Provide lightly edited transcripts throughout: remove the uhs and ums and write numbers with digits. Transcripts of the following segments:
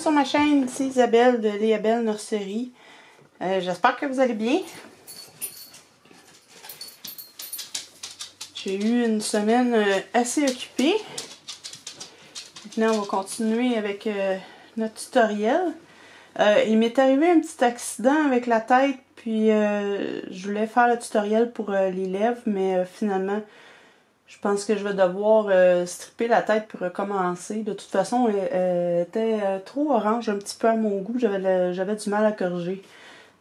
sur ma chaîne, c'est Isabelle de Léa Belle Nurserie. J'espère que vous allez bien. J'ai eu une semaine assez occupée. Maintenant, on va continuer avec notre tutoriel. Il m'est arrivé un petit accident avec la tête, puis je voulais faire le tutoriel pour les lèvres, mais finalement, je pense que je vais devoir stripper la tête pour recommencer. De toute façon, elle était trop orange, un petit peu à mon goût. J'avais du mal à corriger.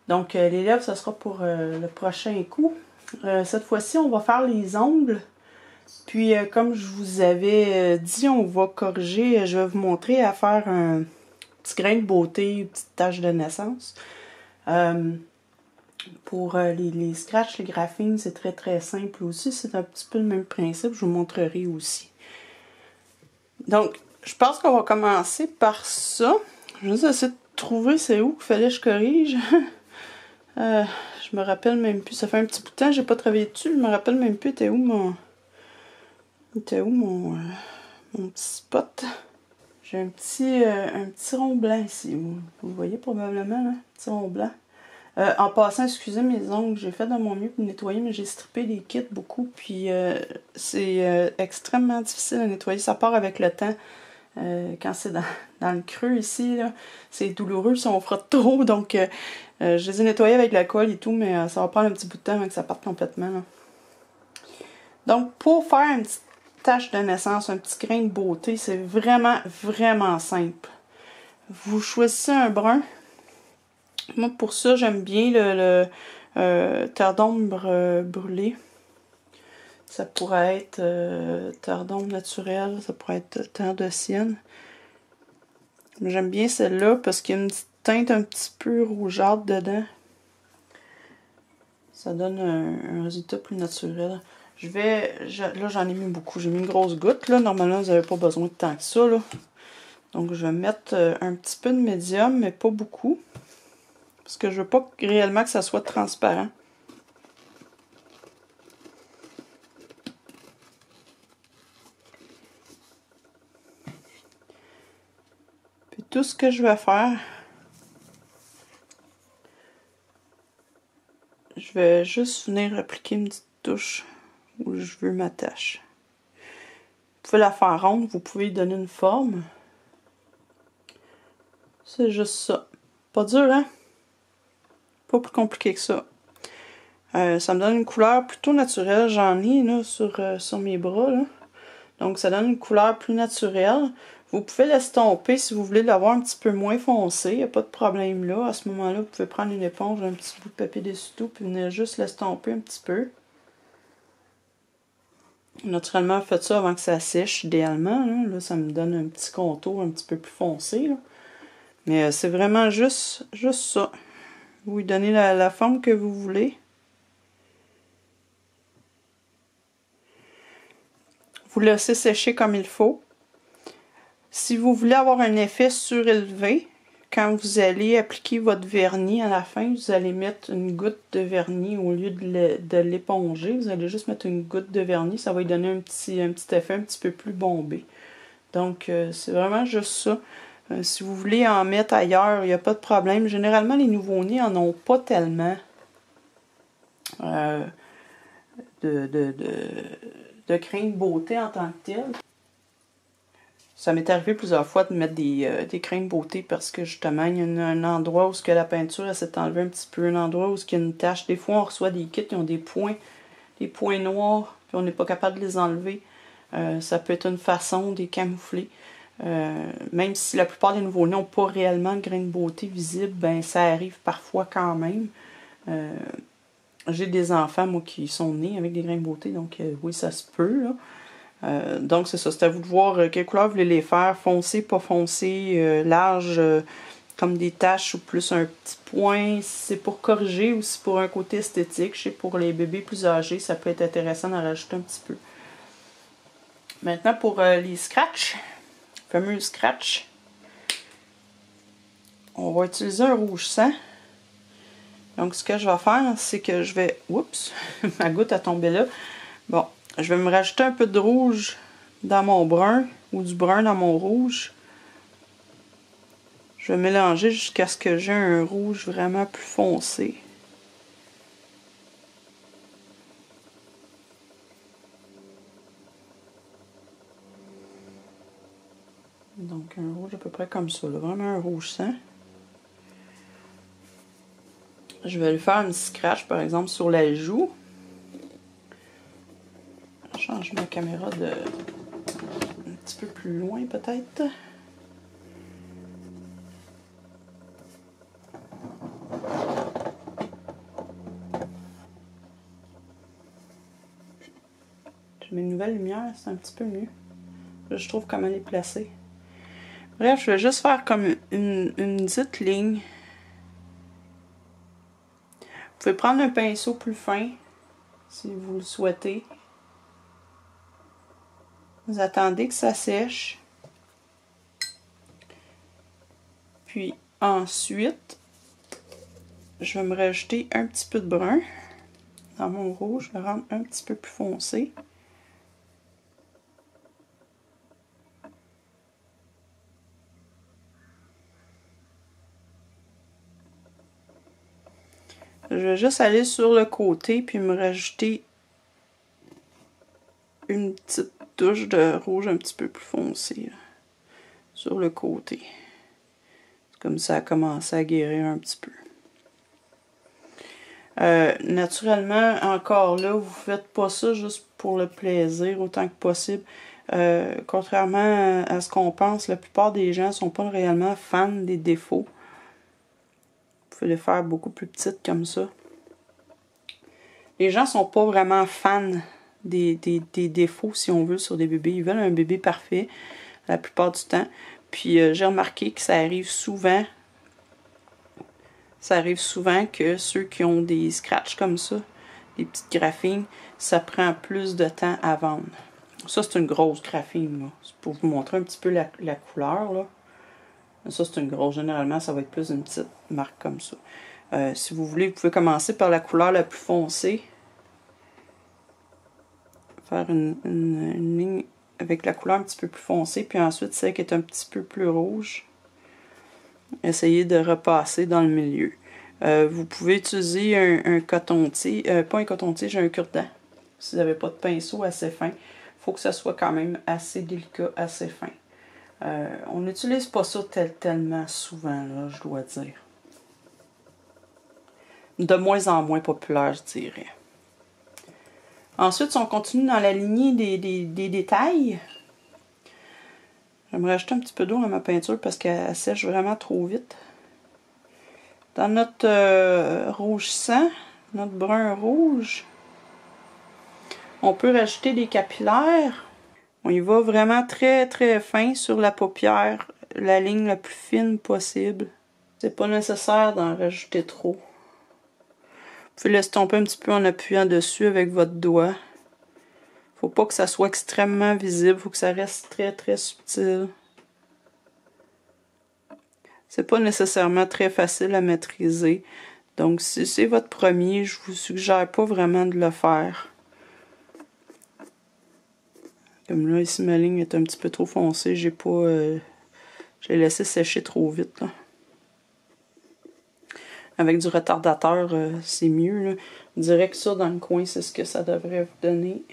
Donc, les lèvres, ce sera pour le prochain coup. Cette fois-ci, on va faire les ongles. Puis, comme je vous avais dit, on va corriger. Je vais vous montrer à faire un petit grain de beauté, une petite tache de naissance. Pour les scratchs, les graphines, c'est très très simple aussi. C'est un petit peu le même principe. Je vous montrerai aussi. Donc, je pense qu'on va commencer par ça. Je vais juste essayer de trouver c'est où qu'il fallait que je corrige. Je me rappelle même plus. Ça fait un petit bout de temps que j'ai pas travaillé dessus. Je me rappelle même plus. Était où mon petit spot? J'ai un petit rond blanc ici. Vous le voyez probablement, là? Un petit rond blanc. En passant, excusez mes ongles, j'ai fait de mon mieux pour nettoyer, mais j'ai strippé les kits beaucoup, puis c'est extrêmement difficile à nettoyer. Ça part avec le temps. Quand c'est dans le creux ici, c'est douloureux si on frotte trop, donc je les ai nettoyés avec la colle et tout, mais ça va prendre un petit bout de temps avant que ça parte complètement. Là. Donc, pour faire une petite tache de naissance, un petit grain de beauté, c'est vraiment, vraiment simple. Vous choisissez un brun. Moi, pour ça, j'aime bien le terre d'ombre brûlée. Ça pourrait être terre d'ombre naturelle, ça pourrait être terre de sienne. J'aime bien celle-là parce qu'il y a une petite teinte un petit peu rougeâtre dedans. Ça donne un résultat plus naturel. Là, j'en ai mis beaucoup. J'ai mis une grosse goutte. Là. Normalement, vous n'avez pas besoin de tant que ça. Là. Donc, je vais mettre un petit peu de médium, mais pas beaucoup. Parce que je veux pas réellement que ça soit transparent. Puis tout ce que je vais faire, je vais juste venir appliquer une petite touche où je veux ma tache. Vous pouvez la faire ronde, vous pouvez lui donner une forme. C'est juste ça. Pas dur, hein? Pas plus compliqué que ça. Ça me donne une couleur plutôt naturelle. J'en ai là, sur mes bras. Là. Donc ça donne une couleur plus naturelle. Vous pouvez l'estomper si vous voulez l'avoir un petit peu moins foncé. Il n'y a pas de problème là. À ce moment-là, vous pouvez prendre une éponge, un petit bout de papier dessus-tout, puis venir juste l'estomper un petit peu. Naturellement, faites ça avant que ça sèche, idéalement. Là, ça me donne un petit contour un petit peu plus foncé. Là. Mais c'est vraiment juste ça. Vous lui donnez la forme que vous voulez. Vous laissez sécher comme il faut. Si vous voulez avoir un effet surélevé, quand vous allez appliquer votre vernis à la fin, vous allez mettre une goutte de vernis au lieu de l'éponger. Vous allez juste mettre une goutte de vernis. Ça va lui donner un petit effet un petit peu plus bombé. Donc, c'est vraiment juste ça. Si vous voulez en mettre ailleurs, il n'y a pas de problème. Généralement, les nouveau-nés n'en ont pas tellement de grains de beauté en tant que tel. Ça m'est arrivé plusieurs fois de mettre des grains de beauté parce que justement, il y a un endroit où la peinture s'est enlevée un petit peu, un endroit où il y a une tache. Des fois, on reçoit des kits qui ont des points noirs, puis on n'est pas capable de les enlever. Ça peut être une façon de les camoufler. Même si la plupart des nouveau-nés n'ont pas réellement de grains de beauté visibles, ben ça arrive parfois quand même. J'ai des enfants, moi, qui sont nés avec des grains de beauté, donc oui, ça se peut, là. Donc c'est ça, c'est à vous de voir quelle couleur vous voulez les faire, foncé, pas foncé, large, comme des taches ou plus un petit point. Si c'est pour corriger ou si pour un côté esthétique, je sais pour les bébés plus âgés, ça peut être intéressant d'en rajouter un petit peu. Maintenant pour les scratchs. Fameux scratch. On va utiliser un rouge sang. Donc, ce que je vais faire, c'est que je vais... Oups! Ma goutte a tombé là. Bon, je vais me rajouter un peu de rouge dans mon brun ou du brun dans mon rouge. Je vais mélanger jusqu'à ce que j'ai un rouge vraiment plus foncé. Donc un rouge à peu près comme ça, là. Vraiment un rouge sang. Je vais lui faire un petit scratch par exemple sur la joue. Je change ma caméra de un petit peu plus loin peut-être. J'ai mes nouvelles lumières, c'est un petit peu mieux. Là, je trouve comment les placer. Bref, je vais juste faire comme une petite ligne. Vous pouvez prendre un pinceau plus fin, si vous le souhaitez. Vous attendez que ça sèche. Puis ensuite, je vais me rajouter un petit peu de brun dans mon rouge. Je vais rendre un petit peu plus foncé. Je vais juste aller sur le côté puis me rajouter une petite touche de rouge un petit peu plus foncé là, sur le côté. Comme ça a commencé à guérir un petit peu. Naturellement, encore là, vous faites pas ça juste pour le plaisir autant que possible. Contrairement à ce qu'on pense, la plupart des gens sont pas réellement fans des défauts. Vous pouvez les faire beaucoup plus petites comme ça. Les gens sont pas vraiment fans des défauts, si on veut, sur des bébés. Ils veulent un bébé parfait, la plupart du temps. Puis j'ai remarqué que ça arrive souvent. Ça arrive souvent que ceux qui ont des scratchs comme ça, des petites graphines, ça prend plus de temps à vendre. Ça, c'est une grosse graphine. C'est pour vous montrer un petit peu la couleur. Là. Ça, c'est une grosse. Généralement, ça va être plus une petite marque comme ça. Si vous voulez, vous pouvez commencer par la couleur la plus foncée. Faire une ligne avec la couleur un petit peu plus foncée. Puis ensuite, celle qui est un petit peu plus rouge. Essayez de repasser dans le milieu. Vous pouvez utiliser un coton-tige, pas un coton-tige, un cure-dent. Si vous n'avez pas de pinceau assez fin, il faut que ça soit quand même assez délicat, assez fin. On n'utilise pas ça tellement souvent, là, je dois dire. De moins en moins populaire, je dirais. Ensuite, si on continue dans la lignée des détails, j'aimerais ajouter un petit peu d'eau dans ma peinture parce qu'elle sèche vraiment trop vite. Dans notre rouge sang, notre brun rouge, on peut rajouter des capillaires. On y va vraiment très très fin sur la paupière, la ligne la plus fine possible. C'est pas nécessaire d'en rajouter trop. Vous pouvez l'estomper un petit peu en appuyant dessus avec votre doigt. Faut pas que ça soit extrêmement visible, faut que ça reste très très subtil. C'est pas nécessairement très facile à maîtriser. Donc si c'est votre premier, je vous suggère pas vraiment de le faire. Comme là, ici ma ligne est un petit peu trop foncée, j'ai pas j'ai laissé sécher trop vite là. Avec du retardateur, c'est mieux. Là. Je dirais que ça, dans le coin, c'est ce que ça devrait vous donner.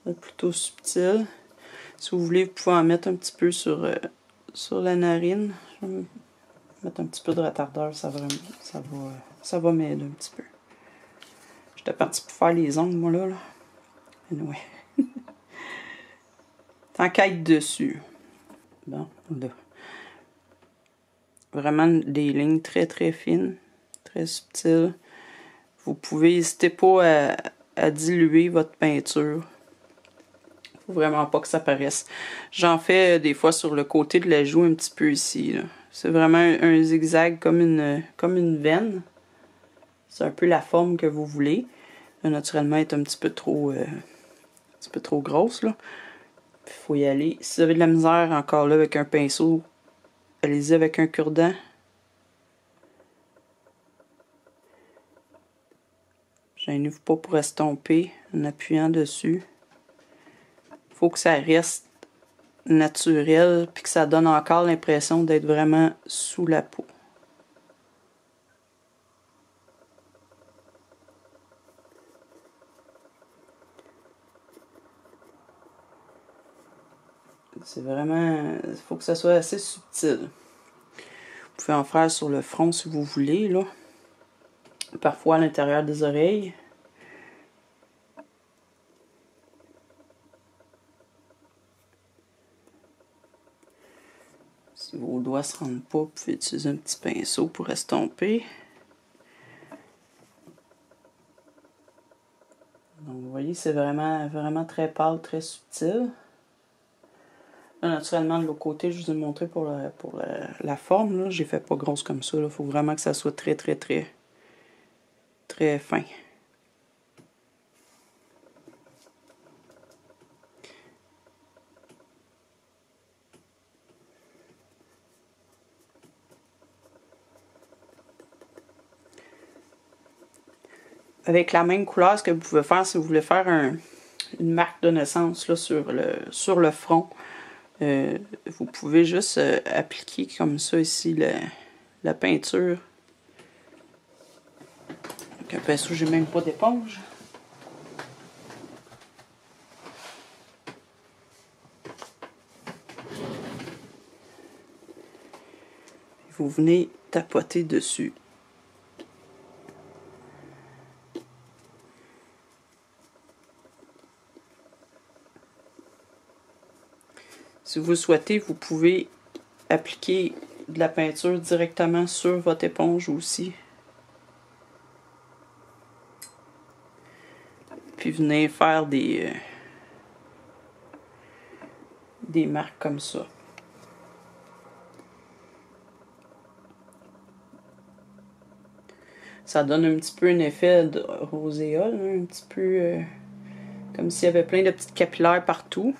C'est plutôt subtil. Si vous voulez, vous pouvez en mettre un petit peu sur la narine. Je vais mettre un petit peu de retardeur, ça va m'aider un petit peu. J'étais partie pour faire les ongles, moi, là. Anyway. Tant qu'à être dessus. Bon, là. Vraiment des lignes très très fines, très subtiles. Vous pouvez, n'hésitez pas à diluer votre peinture. Faut vraiment pas que ça paraisse. J'en fais des fois sur le côté de la joue un petit peu ici. C'est vraiment un zigzag comme une veine. C'est un peu la forme que vous voulez. Là, naturellement, elle est un petit peu trop grosse. Là. Il faut y aller. Si vous avez de la misère encore là avec un pinceau, allez-y avec un cure-dent. Gênez-vous pas pour estomper en appuyant dessus. Il faut que ça reste naturel, puis que ça donne encore l'impression d'être vraiment sous la peau. C'est vraiment... Il faut que ça soit assez subtil. Vous pouvez en faire sur le front si vous voulez, là. Parfois à l'intérieur des oreilles. Si vos doigts ne se rendent pas, vous pouvez utiliser un petit pinceau pour estomper. Donc vous voyez, c'est vraiment très pâle, très subtil. Là, naturellement, de l'autre côté, je vous ai montré pour la forme. J'ai fait pas grosse comme ça. Il faut vraiment que ça soit très fin. Avec la même couleur, ce que vous pouvez faire, si vous voulez faire une marque de naissance là, sur le front, vous pouvez juste appliquer comme ça ici la peinture. Donc un pinceau, j'ai même pas d'éponge. Vous venez tapoter dessus. Si vous souhaitez, vous pouvez appliquer de la peinture directement sur votre éponge aussi. Puis venez faire des marques comme ça. Ça donne un petit peu un effet de roséole, hein, un petit peu comme s'il y avait plein de petites capillaires partout.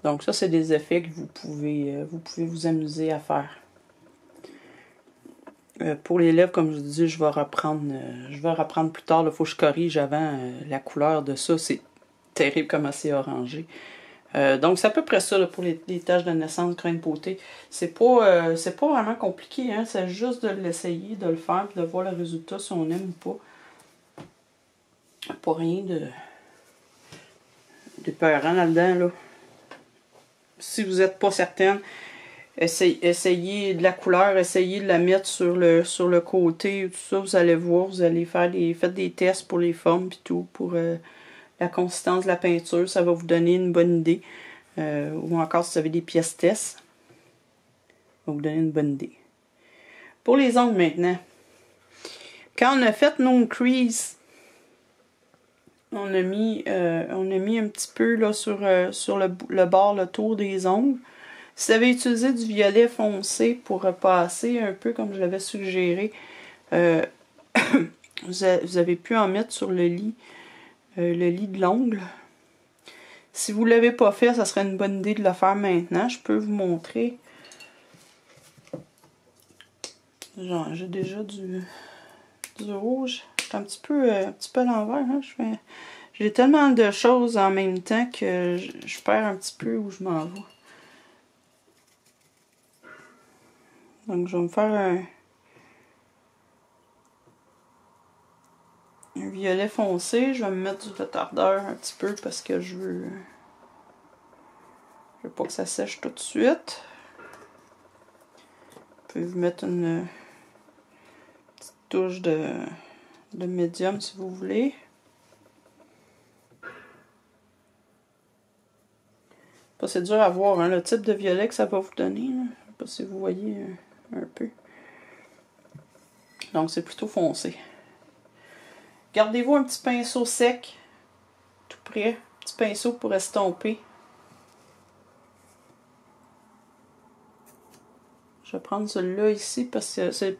Donc ça, c'est des effets que vous pouvez vous amuser à faire. Pour les lèvres, comme je vous dis, je vais reprendre plus tard. Il faut que je corrige avant la couleur de ça. C'est terrible comment c'est orangé. Donc c'est à peu près ça là, pour les taches de naissance, grains de beauté. C'est pas vraiment compliqué, hein? C'est juste de l'essayer, de le faire, puis de voir le résultat si on aime ou pas. Pas rien de peurant là-dedans, là. Si vous n'êtes pas certaine, essayez de la couleur, essayez de la mettre sur le côté, tout ça, vous allez voir, vous allez faites des tests pour les formes puis tout, pour la consistance de la peinture, ça va vous donner une bonne idée. Ou encore si vous avez des pièces tests, ça va vous donner une bonne idée. Pour les ongles maintenant, quand on a fait nos creases, on a mis un petit peu là, sur le bord, le tour des ongles. Si vous avez utilisé du violet foncé pour repasser un peu comme je l'avais suggéré, vous avez pu en mettre sur le lit de l'ongle. Si vous ne l'avez pas fait, ça serait une bonne idée de le faire maintenant. Je peux vous montrer. J'ai déjà du rouge. C'est un petit peu à l'envers. Hein? J'ai tellement de choses en même temps que je perds un petit peu où je m'en vais. Donc je vais me faire un violet foncé. Je vais me mettre du retardeur un petit peu parce que je veux pas que ça sèche tout de suite. Vous pouvez vous mettre une petite touche de médium si vous voulez. C'est dur à voir, hein, le type de violet que ça va vous donner. Là. Je sais pas si vous voyez un peu. Donc c'est plutôt foncé. Gardez-vous un petit pinceau sec, tout près. Un petit pinceau pour estomper. Je vais prendre celui-là ici parce que c'est le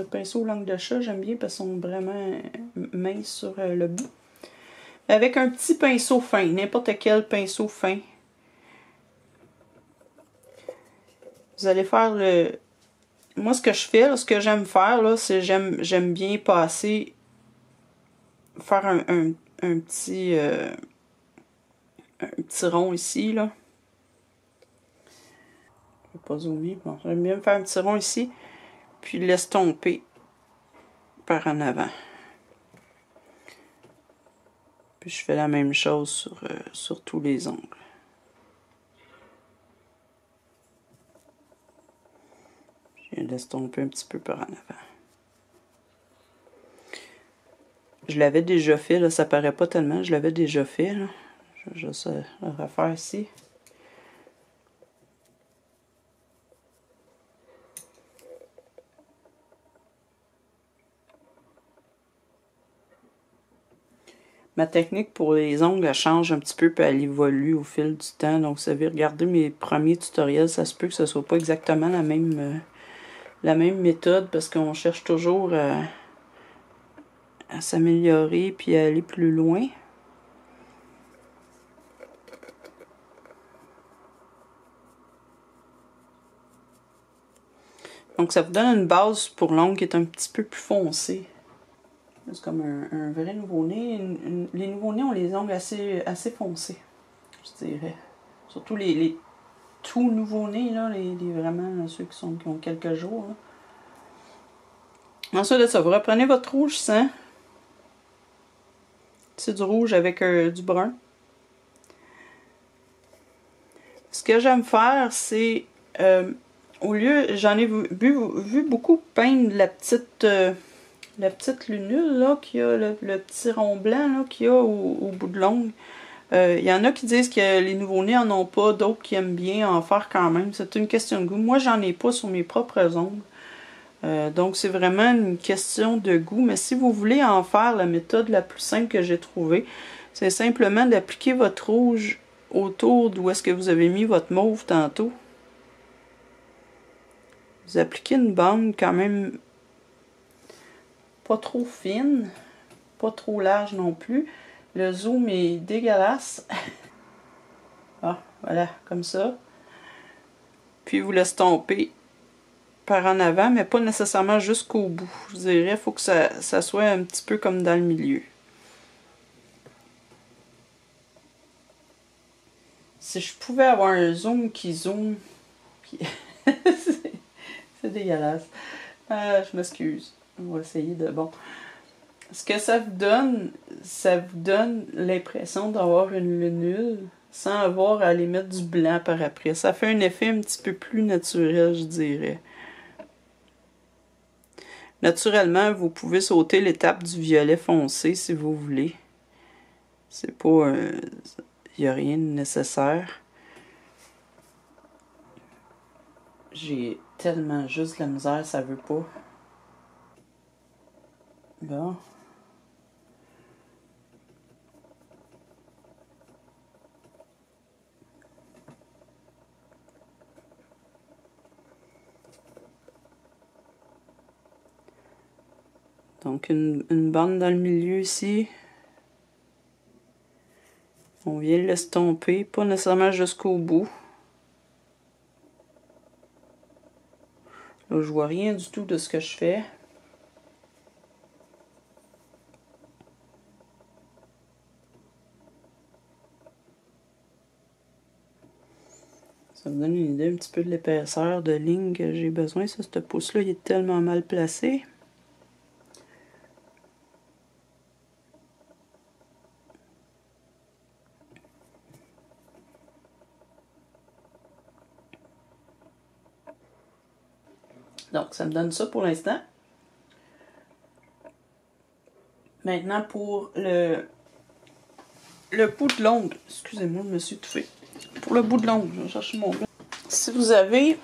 pinceau langue de chat. J'aime bien parce qu'ils sont vraiment minces sur le bout. Avec un petit pinceau fin, n'importe quel pinceau fin. Vous allez faire Moi, ce que je fais, là, ce que j'aime faire, là, c'est j'aime bien passer faire un petit rond ici, là. Je vais pas zoomer. Bon, j'aime bien me faire un petit rond ici, puis l'estomper par en avant. Puis je fais la même chose sur tous les ongles. Je l'estomper un petit peu par en avant. Je l'avais déjà fait, là, ça paraît pas tellement, je l'avais déjà fait, là. Je vais juste le refaire ici. Ma technique pour les ongles, elle change un petit peu, puis elle évolue au fil du temps. Donc, vous savez, regardez mes premiers tutoriels, ça se peut que ce soit pas exactement la même méthode, parce qu'on cherche toujours à s'améliorer, puis à aller plus loin. Donc, ça vous donne une base pour l'ongle qui est un petit peu plus foncée. C'est comme un vrai nouveau-né. Les nouveaux-nés ont les ongles assez foncés, je dirais. Surtout les tout nouveau-nés, là, vraiment ceux qui ont quelques jours. Là. Ensuite de ça, vous reprenez votre rouge sang. C'est du rouge avec du brun. Ce que j'aime faire, c'est au lieu, j'en ai vu beaucoup peindre la petite lunule là, qu'il y a, le petit rond blanc qu'il y a au bout de l'ongle. Il y en a qui disent que les nouveau-nés en ont pas, d'autres qui aiment bien en faire quand même. C'est une question de goût. Moi, j'en ai pas sur mes propres ongles. Donc, c'est vraiment une question de goût. Mais si vous voulez en faire, la méthode la plus simple que j'ai trouvée, c'est simplement d'appliquer votre rouge autour d'où est-ce que vous avez mis votre mauve tantôt. Vous appliquez une bande quand même pas trop fine, pas trop large non plus. Le zoom est dégueulasse. Ah, voilà, comme ça. Puis vous l'estompez par en avant, mais pas nécessairement jusqu'au bout. Je dirais, il faut que ça soit un petit peu comme dans le milieu. Si je pouvais avoir un zoom qui zoome... c'est dégueulasse. Je m'excuse. On va essayer de... Bon. Ce que ça vous donne l'impression d'avoir une lunule sans avoir à aller mettre du blanc par après. Ça fait un effet un petit peu plus naturel, je dirais. Naturellement, vous pouvez sauter l'étape du violet foncé si vous voulez. C'est pas... il n'y a rien de nécessaire. J'ai tellement juste la misère, ça veut pas. Bon. Donc une bande dans le milieu ici. On vient l'estomper, pas nécessairement jusqu'au bout. Là, je vois rien du tout de ce que je fais. Ça me donne une idée un petit peu de l'épaisseur de ligne que j'ai besoin. Ça, ce pouce-là, il est tellement mal placé. Donc, ça me donne ça pour l'instant. Maintenant, pour le bout de l'ongle. Excusez-moi, je me suis étouffée. Pour le bout de l'ongle, je vais chercher mon blanc. Si vous avez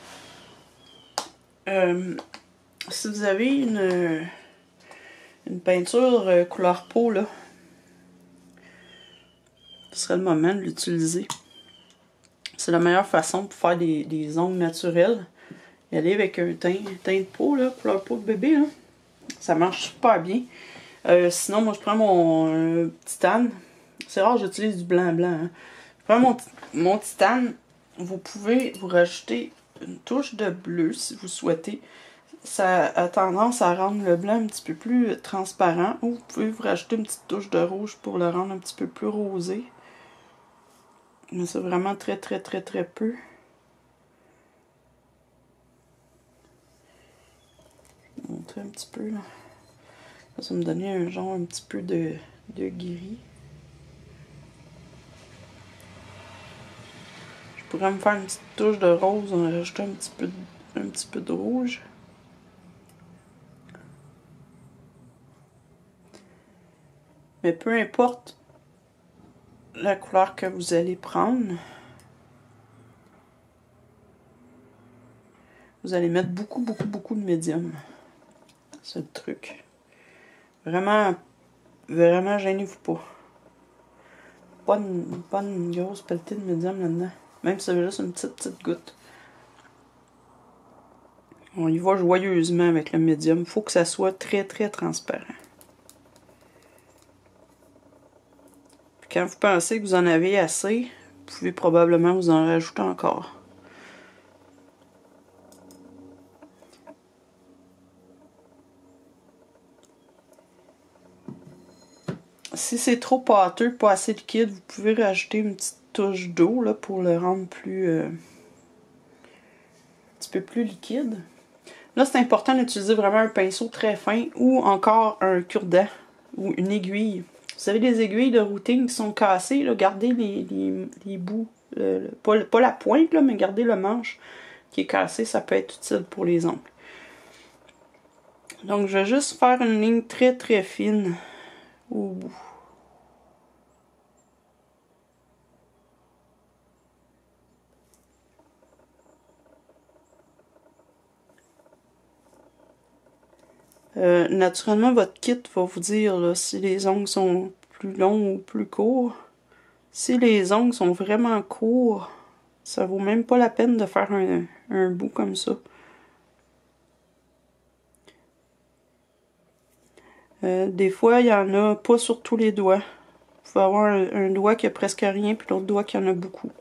une peinture couleur peau, là, ce serait le moment de l'utiliser. C'est la meilleure façon pour faire des ongles naturels. Y aller avec un teint de peau, là, couleur peau de bébé, là. Ça marche super bien. Sinon, moi, je prends mon titane. C'est rare, j'utilise du blanc-blanc. Hein. Je prends mon titane. Vous pouvez vous rajouter une touche de bleu si vous souhaitez. ça a tendance à rendre le blanc un petit peu plus transparent. Ou vous pouvez vous rajouter une petite touche de rouge pour le rendre un petit peu plus rosé. Mais c'est vraiment très peu. Je vais montrer un petit peu là. Ça va me donner un genre un petit peu de gris. Je pourrais me faire une petite touche de rose en rajoutant un petit peu de rouge. Mais peu importe la couleur que vous allez prendre, vous allez mettre beaucoup de médium. C'est le truc. Vraiment gênez-vous pas. Pas une grosse pelletée de médium là-dedans. Même si c'est juste une petite goutte. On y va joyeusement avec le médium. Il faut que ça soit très transparent. Puis quand vous pensez que vous en avez assez, vous pouvez probablement vous en rajouter encore. Si c'est trop pâteux, pas assez liquide, vous pouvez rajouter une petite touche d'eau là pour le rendre plus un petit peu plus liquide. Là, c'est important d'utiliser vraiment un pinceau très fin ou encore un cure-dent ou une aiguille. Vous savez, les aiguilles de routing qui sont cassées, là, gardez les bouts, pas la pointe, là, mais gardez le manche qui est cassé, ça peut être utile pour les ongles. Donc, je vais juste faire une ligne très fine au bout. Naturellement, votre kit va vous dire là, si les ongles sont plus longs ou plus courts. Si les ongles sont vraiment courts, ça vaut même pas la peine de faire un bout comme ça. Des fois, il y en a pas sur tous les doigts. Vous pouvez avoir un doigt qui a presque rien, puis l'autre doigt qui en a beaucoup.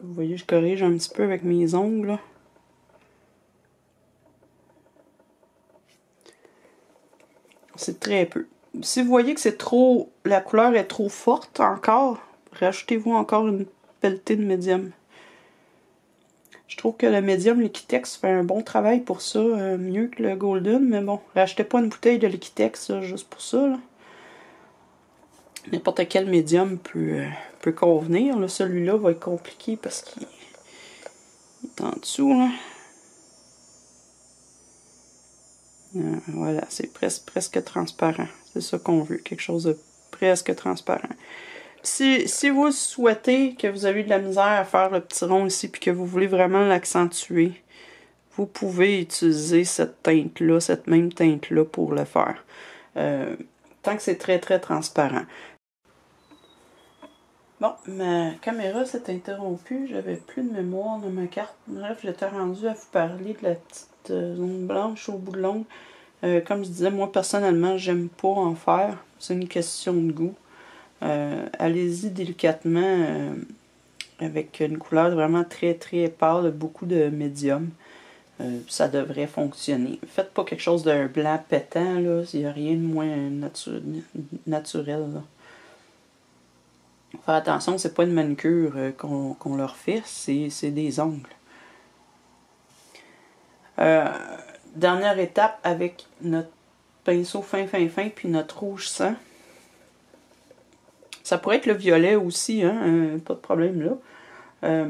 Vous voyez, je corrige un petit peu avec mes ongles, là. C'est très peu. Si vous voyez que c'est trop, la couleur est trop forte encore, rajoutez-vous encore une pelletée de médium. Je trouve que le médium Liquitex fait un bon travail pour ça, mieux que le Golden, mais bon, rachetez pas une bouteille de Liquitex juste pour ça, là. N'importe quel médium peut convenir. Celui-là va être compliqué parce qu'il est en dessous, là. Voilà, c'est presque transparent. C'est ça qu'on veut, quelque chose de presque transparent. Si vous souhaitez que vous avez de la misère à faire le petit rond ici puis que vous voulez vraiment l'accentuer, vous pouvez utiliser cette teinte-là, cette même teinte-là pour le faire. Tant que c'est très transparent. Bon, ma caméra s'est interrompue, j'avais plus de mémoire dans ma carte. Bref, j'étais rendue à vous parler de la petite zone blanche au bout de l'ongle. Comme je disais, moi personnellement, j'aime pas en faire. C'est une question de goût. Allez-y délicatement avec une couleur vraiment très pâle, beaucoup de médium. Ça devrait fonctionner. Faites pas quelque chose d'un blanc pétant, là. Il n'y a rien de moins naturel, là. Faire attention, c'est pas une manucure qu'on leur fait, c'est des ongles. Dernière étape avec notre pinceau fin puis notre rouge sang. Ça pourrait être le violet aussi, hein, pas de problème là.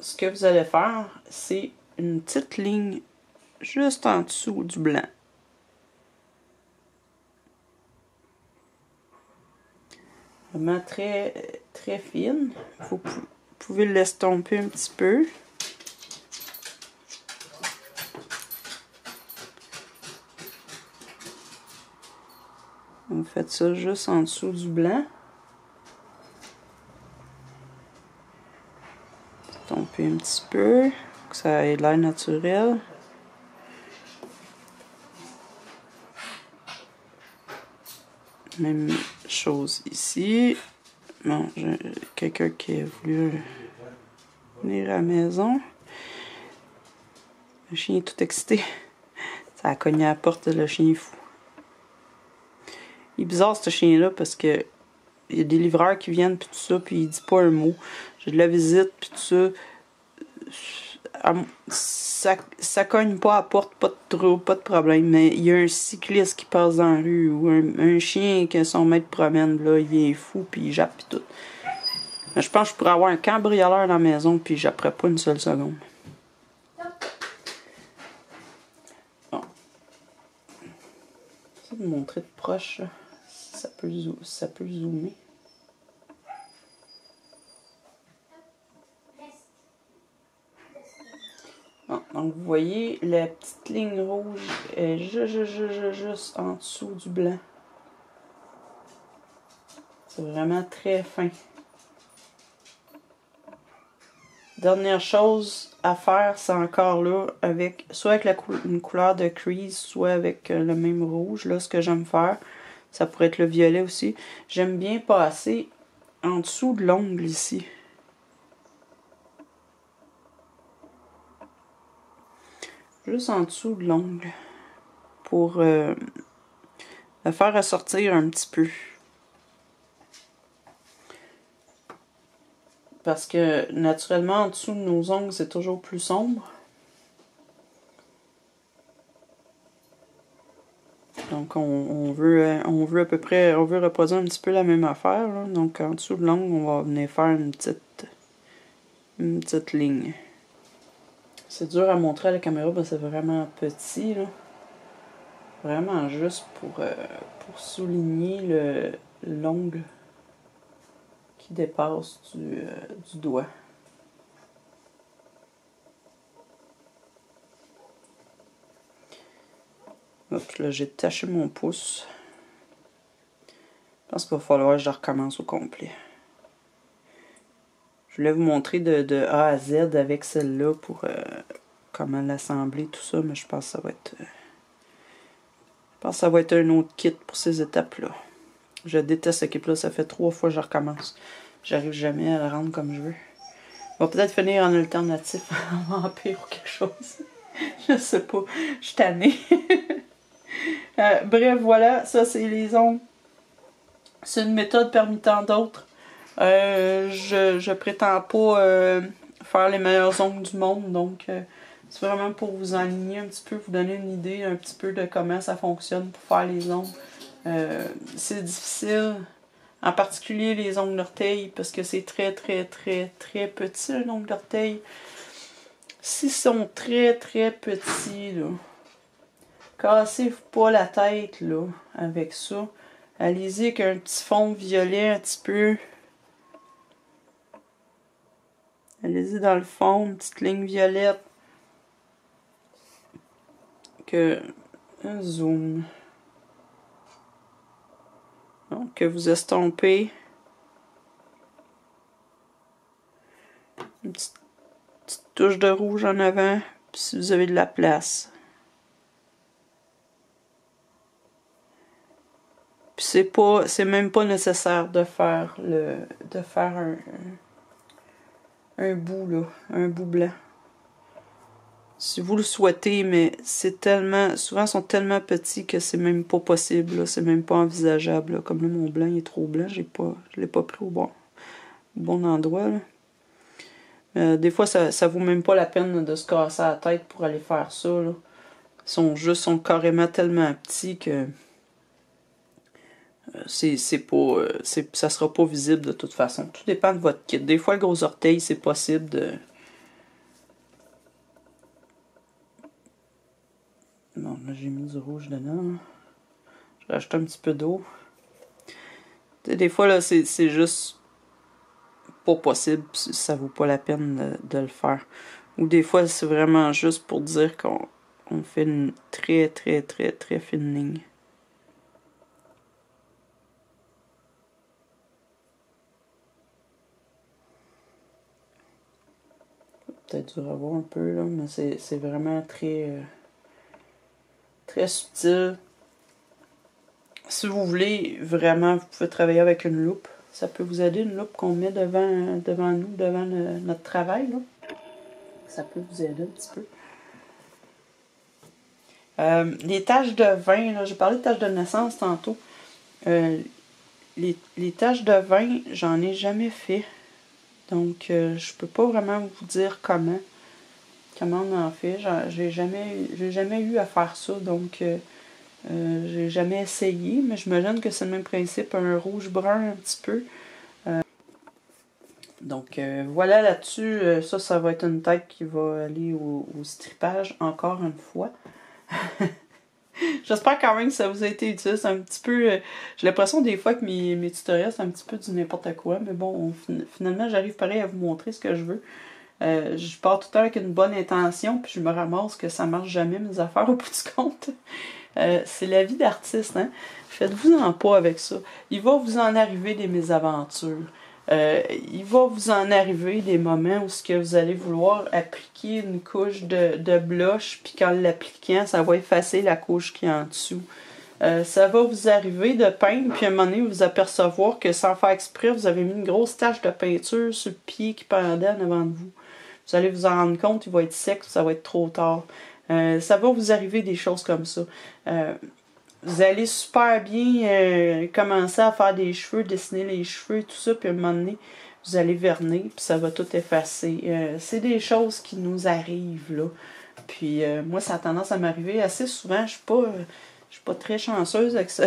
Ce que vous allez faire, c'est une petite ligne juste en dessous du blanc. Vraiment très fine. Vous pouvez l'estomper un petit peu. Vous faites ça juste en dessous du blanc. Estomper un petit peu, pour que ça ait l'air naturel. Même chose ici. Bon, j'ai quelqu'un qui a voulu venir à la maison. Le chien est tout excité. Ça a cogné à la porte, le chien est fou. Il est bizarre ce chien-là parce que il y a des livreurs qui viennent puis tout ça, puis il dit pas un mot. J'ai de la visite puis tout ça. Ça cogne pas à la porte, pas de trouble, pas de problème. Mais il y a un cycliste qui passe dans la rue ou un chien que son maître promène, là, il vient fou puis il jappe pis tout. Mais je pense que je pourrais avoir un cambrioleur dans la maison puis j'apprends pas une seule seconde. Bon. Ça de montrer de proche, là. Ça peut zoomer. Bon, donc vous voyez, la petite ligne rouge est juste en dessous du blanc. C'est vraiment très fin. Dernière chose à faire, c'est encore là, avec soit avec une couleur de crease, soit avec le même rouge. Là, ce que j'aime faire, ça pourrait être le violet aussi. J'aime bien passer en dessous de l'ongle ici. Juste en dessous de l'ongle. Pour le faire ressortir un petit peu. Parce que naturellement, en dessous de nos ongles, c'est toujours plus sombre. Donc on veut à peu près, on veut reproduire un petit peu la même affaire. Là. Donc en dessous de l'ongle, on va venir faire une petite ligne. C'est dur à montrer à la caméra parce que c'est vraiment petit. Là. Vraiment juste pour souligner l'ongle qui dépasse du doigt. Hop, là, j'ai taché mon pouce. Je pense qu'il va falloir que je recommence au complet. Je voulais vous montrer de A à Z avec celle-là pour comment l'assembler, tout ça, mais je pense que ça va être... ça va être un autre kit pour ces étapes-là. Je déteste cette équipe-là, ça fait 3 fois que je recommence. J'arrive jamais à la rendre comme je veux. On va peut-être finir en alternatif, en vampire ou quelque chose. Je sais pas, je suis tannée. Bref, voilà, ça c'est les ongles. C'est une méthode parmi tant d'autres. Je prétends pas faire les meilleurs ongles du monde, donc c'est vraiment pour vous aligner un petit peu, vous donner une idée un petit peu de comment ça fonctionne pour faire les ongles. C'est difficile, en particulier les ongles d'orteil, parce que c'est très petit un ongle d'orteil. S'ils sont très petits, là, cassez-vous pas la tête là, avec ça. Allez-y avec un petit fond violet un petit peu. Allez-y dans le fond, une petite ligne violette. Un zoom. Donc, que vous estompez. Une petite touche de rouge en avant. Puis si vous avez de la place. Puis c'est même pas nécessaire de faire un bout là, un bout blanc. Si vous le souhaitez, mais c'est tellement, souvent ils sont tellement petits que c'est même pas possible, c'est même pas envisageable. Là. Comme là, mon blanc il est trop blanc, je l'ai pas pris au bon endroit. Là. Des fois, ça vaut même pas la peine de se casser la tête pour aller faire ça. Là. Ils sont carrément tellement petits que ça sera pas visible de toute façon. Tout dépend de votre kit. Des fois, le gros orteil, c'est possible de... Bon, là, j'ai mis du rouge dedans. Je vais ajouter un petit peu d'eau. Des fois, là, c'est juste pas possible. Ça vaut pas la peine de le faire. Ou des fois, c'est vraiment juste pour dire qu'on fait une très fine ligne. Peut-être dur à voir un peu, là, mais c'est vraiment très subtil. Si vous voulez, vraiment, vous pouvez travailler avec une loupe. Ça peut vous aider, une loupe qu'on met devant nous, devant notre travail. Là. Ça peut vous aider un petit peu. Les taches de vin, j'ai parlé de taches de naissance tantôt. Les taches de vin, j'en ai jamais fait. Donc, je peux pas vraiment vous dire comment on en fait. J'ai jamais eu à faire ça. Donc, j'ai jamais essayé. Mais j'imagine que c'est le même principe, un rouge-brun un petit peu. Donc, voilà là-dessus. Ça va être une tête qui va aller au strippage encore une fois. J'espère quand même que ça vous a été utile. C'est un petit peu... j'ai l'impression des fois que mes tutoriels, c'est un petit peu du n'importe quoi. Mais bon, finalement, j'arrive pareil à vous montrer ce que je veux. Je pars tout le temps avec une bonne intention, puis je me ramasse que ça marche jamais, mes affaires, au bout du compte. C'est la vie d'artiste, hein? Faites-vous-en pas avec ça. Il va vous en arriver des mésaventures. Il va vous en arriver des moments où ce que vous allez vouloir appliquer une couche de blush, puis qu'en l'appliquant, ça va effacer la couche qui est en dessous. Ça va vous arriver de peindre, puis à un moment donné, vous apercevoir que sans faire exprès, vous avez mis une grosse tache de peinture sur le pied qui pendait en avant de vous. Vous allez vous en rendre compte, il va être sec, ça va être trop tard. Ça va vous arriver des choses comme ça. Vous allez super bien commencer à faire des cheveux, dessiner les cheveux, tout ça, puis à un moment donné, vous allez vernir, puis ça va tout effacer. C'est des choses qui nous arrivent, là. Puis moi, ça a tendance à m'arriver assez souvent. Je suis pas très chanceuse avec ce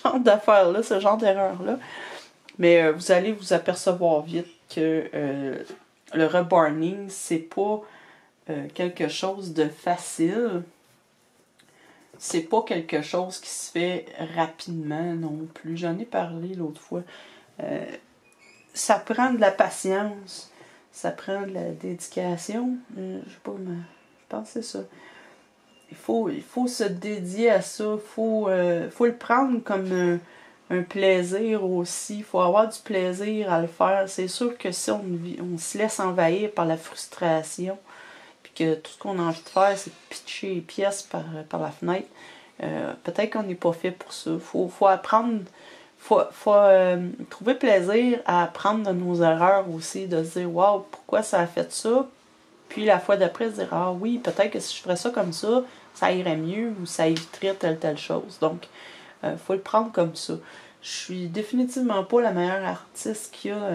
genre d'affaires-là, ce genre d'erreurs-là. Mais vous allez vous apercevoir vite que le rebarning, c'est pas quelque chose de facile. C'est pas quelque chose qui se fait rapidement non plus. J'en ai parlé l'autre fois. Ça prend de la patience. Ça prend de la dédication. Je sais pas, mais je pense que c'est ça. Il faut se dédier à ça. Faut le prendre comme un plaisir aussi. Il faut avoir du plaisir à le faire. C'est sûr que si on se laisse envahir par la frustration, que tout ce qu'on a envie de faire, c'est pitcher les pièces par la fenêtre. Peut-être qu'on n'est pas fait pour ça. Faut apprendre, faut trouver plaisir à apprendre de nos erreurs aussi, de se dire « Wow, pourquoi ça a fait ça? » Puis la fois d'après, se dire « Ah oui, peut-être que si je ferais ça comme ça irait mieux ou ça éviterait telle chose. » Donc, faut le prendre comme ça. Je suis définitivement pas la meilleure artiste qu'il y a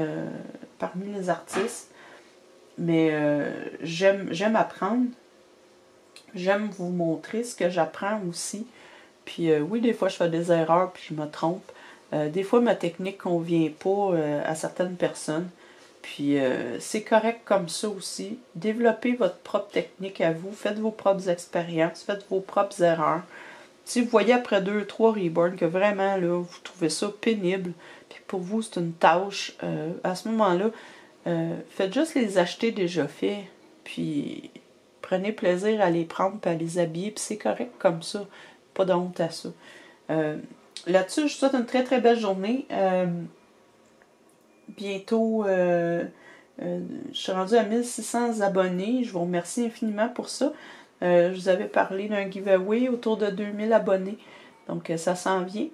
parmi les artistes. Mais j'aime apprendre. J'aime vous montrer ce que j'apprends aussi. Puis oui, des fois je fais des erreurs puis je me trompe. Des fois ma technique ne convient pas à certaines personnes. Puis c'est correct comme ça aussi. Développez votre propre technique à vous. Faites vos propres expériences. Faites vos propres erreurs. Si vous voyez après 2-3 reborns que vraiment là, vous trouvez ça pénible, puis pour vous c'est une tâche, à ce moment-là, faites juste les acheter déjà faits, puis prenez plaisir à les prendre et à les habiller, puis c'est correct comme ça. Pas de honte à ça. Là-dessus, je vous souhaite une très très belle journée. Bientôt, je suis rendue à 1600 abonnés. Je vous remercie infiniment pour ça. Je vous avais parlé d'un giveaway autour de 2000 abonnés. Donc, ça s'en vient.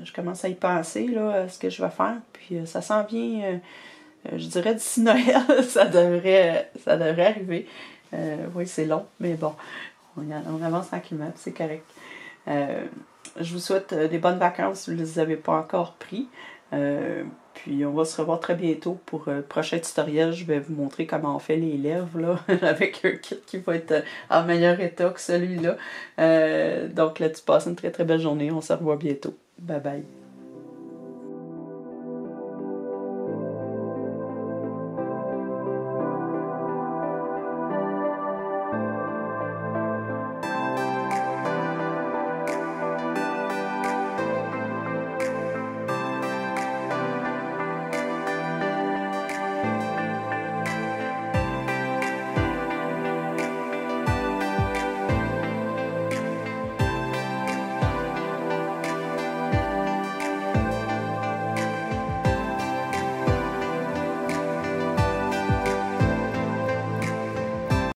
Je commence à y penser, là, à ce que je vais faire. Puis, ça s'en vient... je dirais d'ici Noël, ça devrait arriver. Oui, c'est long, mais bon, on avance tranquillement, c'est correct. Je vous souhaite des bonnes vacances si vous ne les avez pas encore pris. Puis on va se revoir très bientôt pour le prochain tutoriel. Je vais vous montrer comment on fait les lèvres là, avec un kit qui va être en meilleur état que celui-là. Donc là, tu passes une très très belle journée. On se revoit bientôt. Bye bye.